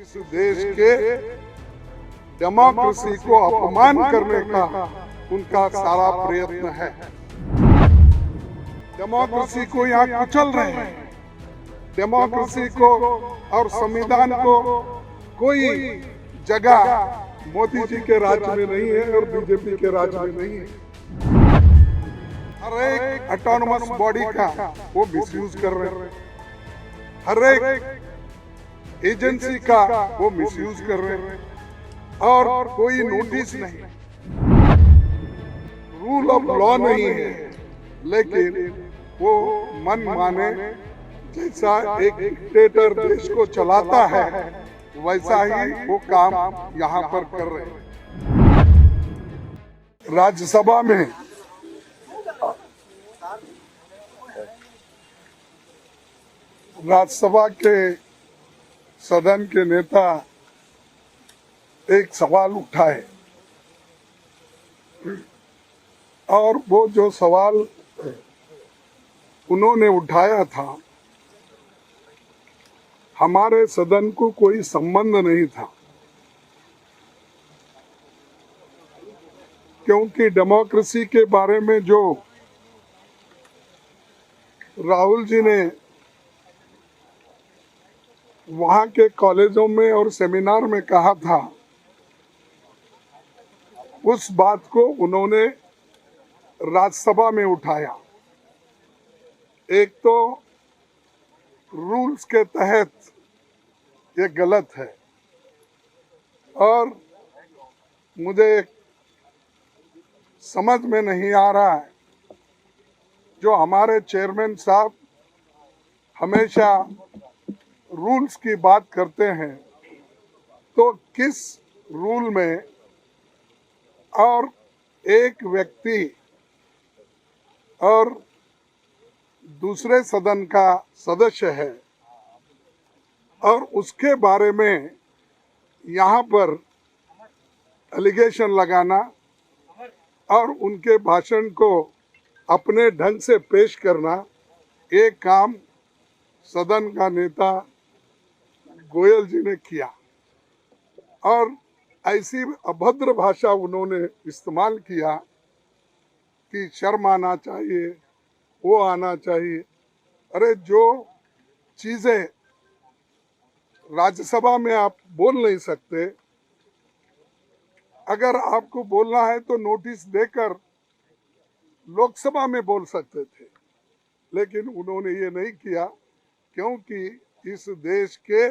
इस देश के डेमोक्रेसी को अपमान करने का उनका सारा प्रयत्न है। डेमोक्रेसी को यहाँ कुचल रहे हैं। डेमोक्रेसी को और संविधान को कोई जगह मोदी जी के राज्य में नहीं है और बीजेपी के राज्य में नहीं है। हर एक ऑटोनोमस बॉडी का वो मिसयूज कर रहे हैं। हर एक एजेंसी का वो मिसयूज कर रहे हैं और कोई नोटिस नहीं, रूल ऑफ लॉ नहीं है, लेकिन वो मन माने जैसा एक डिक्टेटर देश को चलाता है वैसा ही वो काम यहाँ पर कर रहे हैं। राज्यसभा में राज्यसभा के सदन के नेता एक सवाल उठाए और वो जो सवाल उन्होंने उठाया था हमारे सदन को कोई संबंध नहीं था, क्योंकि डेमोक्रेसी के बारे में जो राहुल जी ने वहाँ के कॉलेजों में और सेमिनार में कहा था, उस बात को उन्होंने राज्यसभा में उठाया। एक तो रूल्स के तहत ये गलत है और मुझे समझ में नहीं आ रहा है, जो हमारे चेयरमैन साहब हमेशा रूल्स की बात करते हैं, तो किस रूल में और एक व्यक्ति और दूसरे सदन का सदस्य है और उसके बारे में यहाँ पर एलिगेशन लगाना और उनके भाषण को अपने ढंग से पेश करना, ये काम सदन का नेता गोयल जी ने किया और ऐसी अभद्र भाषा उन्होंने इस्तेमाल किया कि शर्म आना चाहिए, वो आना चाहिए। अरे जो चीज़ें राज्यसभा में आप बोल नहीं सकते, अगर आपको बोलना है तो नोटिस देकर लोकसभा में बोल सकते थे, लेकिन उन्होंने ये नहीं किया, क्योंकि इस देश के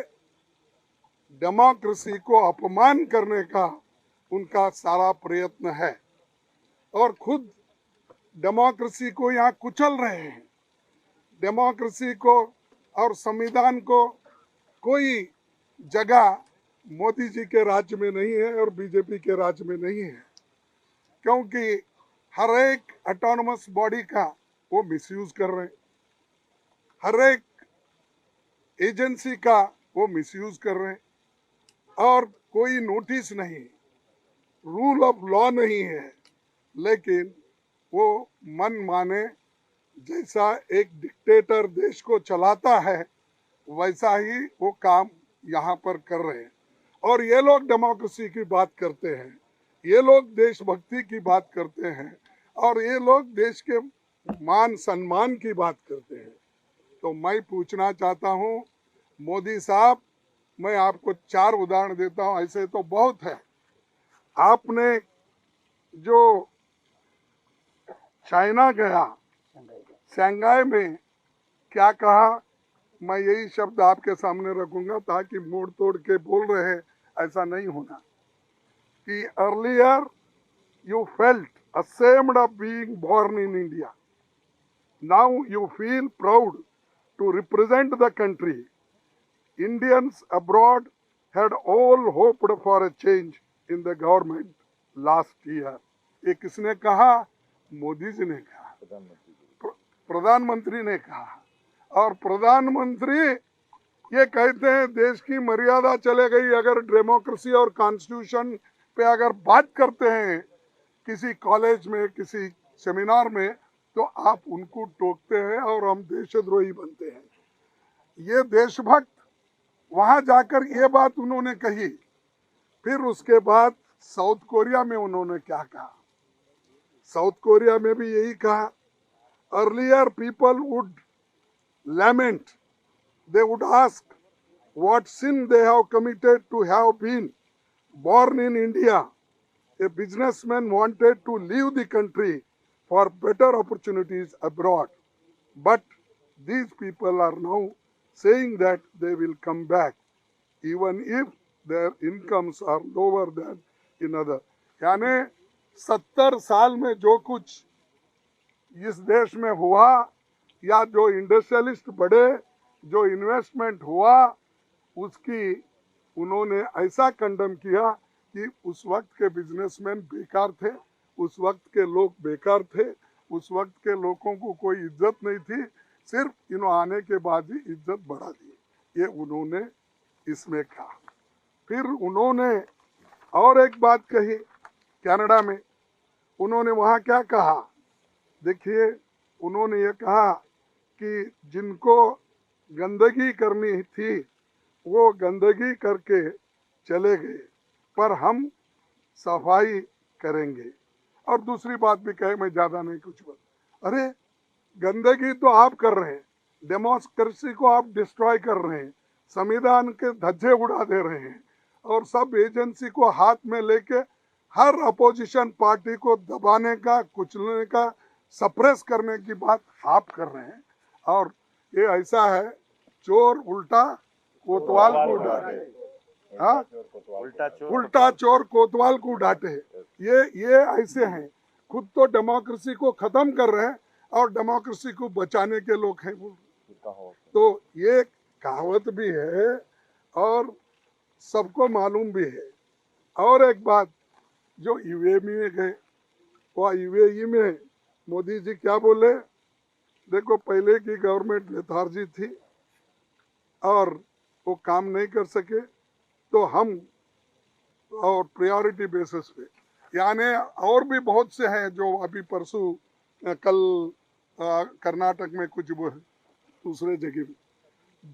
डेमोक्रेसी को अपमान करने का उनका सारा प्रयत्न है और खुद डेमोक्रेसी को यहाँ कुचल रहे हैं। डेमोक्रेसी को और संविधान को कोई जगह मोदी जी के राज्य में नहीं है और बीजेपी के राज्य में नहीं है, क्योंकि हर एक ऑटोनोमस बॉडी का वो मिसयूज कर रहे हैं। हर एक एजेंसी का वो मिसयूज कर रहे हैं और कोई नोटिस नहीं, रूल ऑफ लॉ नहीं है, लेकिन वो मन माने जैसा एक डिक्टेटर देश को चलाता है वैसा ही वो काम यहाँ पर कर रहे हैं। और ये लोग डेमोक्रेसी की बात करते हैं, ये लोग देशभक्ति की बात करते हैं और ये लोग देश के मान सम्मान की बात करते हैं। तो मैं पूछना चाहता हूँ मोदी साहब, मैं आपको 4 उदाहरण देता हूँ, ऐसे तो बहुत है। आपने जो चाइना गया, शंघाई में क्या कहा, मैं यही शब्द आपके सामने रखूंगा ताकि मोड़ तोड़ के बोल रहे हैं ऐसा नहीं होना, कि earlier you felt ashamed of being born in India, now you feel proud to represent the country. Indians abroad had all hoped for a change in the government last year. ये किसने कहा? मोदी जी ने कहा, प्रधानमंत्री ने कहा। और प्रधानमंत्री ये कहते हैं देश की मर्यादा चले गई अगर डेमोक्रेसी और कॉन्स्टिट्यूशन पे अगर बात करते हैं किसी कॉलेज में, किसी सेमिनार में, तो आप उनको टोकते हैं और हम देशद्रोही बनते हैं। ये देशभक्त वहां जाकर ये बात उन्होंने कही। फिर उसके बाद साउथ कोरिया में उन्होंने क्या कहा? साउथ कोरिया में भी यही कहा, earlier people would lament, they would ask what sin they have committed to have been born in India. A businessman wanted to leave the country for better opportunities abroad. But these people are now saying that they will come back even if their incomes are lower than in other. यानी 70 साल में जो कुछ इस देश में हुआ, या जो इंडस्ट्रियलिस्ट बढ़े, जो इन्वेस्टमेंट हुआ, उसकी उन्होंने ऐसा कंडम किया कि उस वक्त के बिजनेसमैन बेकार थे, उस वक्त के लोग बेकार थे, उस वक्त के लोगों को कोई इज्जत नहीं थी, सिर्फ इन्होंने आने के बाद ही इज्जत बढ़ा दी। ये उन्होंने इसमें कहा। फिर उन्होंने और एक बात कही कनाडा में। उन्होंने वहाँ क्या कहा? देखिए, उन्होंने ये कहा कि जिनको गंदगी करनी थी वो गंदगी करके चले गए, पर हम सफाई करेंगे। और दूसरी बात भी कहे, मैं ज्यादा नहीं कुछ बोल। अरे, गंदगी तो आप कर रहे हैं, डेमोक्रेसी को आप डिस्ट्रॉय कर रहे हैं, संविधान के धज्जे उड़ा दे रहे हैं, और सब एजेंसी को हाथ में लेके हर अपोजिशन पार्टी को दबाने का, कुचलने का, सप्रेस करने की बात आप कर रहे हैं। और ये ऐसा है, चोर उल्टा कोतवाल को डांटे, हाँ, उल्टा चोर कोतवाल को डांटे। ये ऐसे हैं, खुद तो डेमोक्रेसी को खत्म कर रहे हैं और डेमोक्रेसी को बचाने के लोग हैं। तो ये कहावत भी है और सबको मालूम भी है। और एक बात, जो यूएई में गए, वह यूएई में मोदी जी क्या बोले? देखो, पहले की गवर्नमेंट लेथार्जी थी और वो काम नहीं कर सके, तो हम और प्रायोरिटी बेसिस पे, यानी और भी बहुत से हैं जो अभी परसों कल कर्नाटक में कुछ दूसरे जगह में,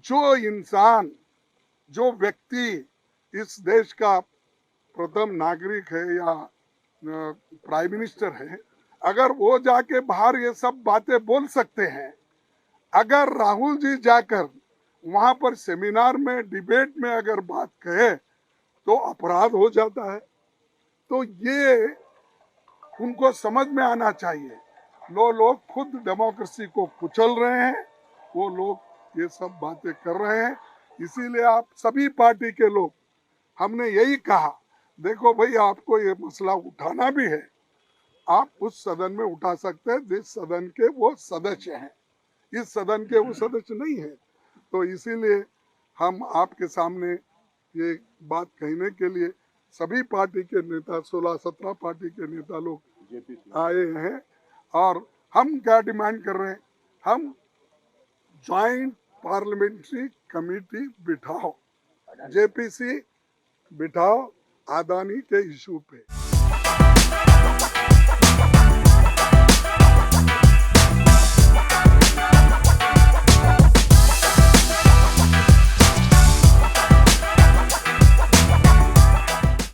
जो इंसान, जो व्यक्ति इस देश का प्रथम नागरिक है या प्राइम मिनिस्टर है, अगर वो जाके बाहर ये सब बातें बोल सकते हैं, अगर राहुल जी जाकर वहां पर सेमिनार में, डिबेट में अगर बात कहे तो अपराध हो जाता है। तो ये उनको समझ में आना चाहिए। लोग खुद डेमोक्रेसी को कुचल रहे हैं, वो लोग ये सब बातें कर रहे हैं। इसीलिए आप सभी पार्टी के लोग, हमने यही कहा, देखो भाई, आपको ये मसला उठाना भी है, आप उस सदन में उठा सकते हैं जिस सदन के वो सदस्य हैं। इस सदन के वो सदस्य नहीं है, तो इसीलिए हम आपके सामने ये बात कहने के लिए सभी पार्टी के नेता, 16-17 पार्टी के नेता लोग आए हैं। और हम क्या डिमांड कर रहे हैं? हम ज्वाइंट पार्लियामेंट्री कमेटी बिठाओ, जेपीसी बिठाओ अदानी के इशू पे।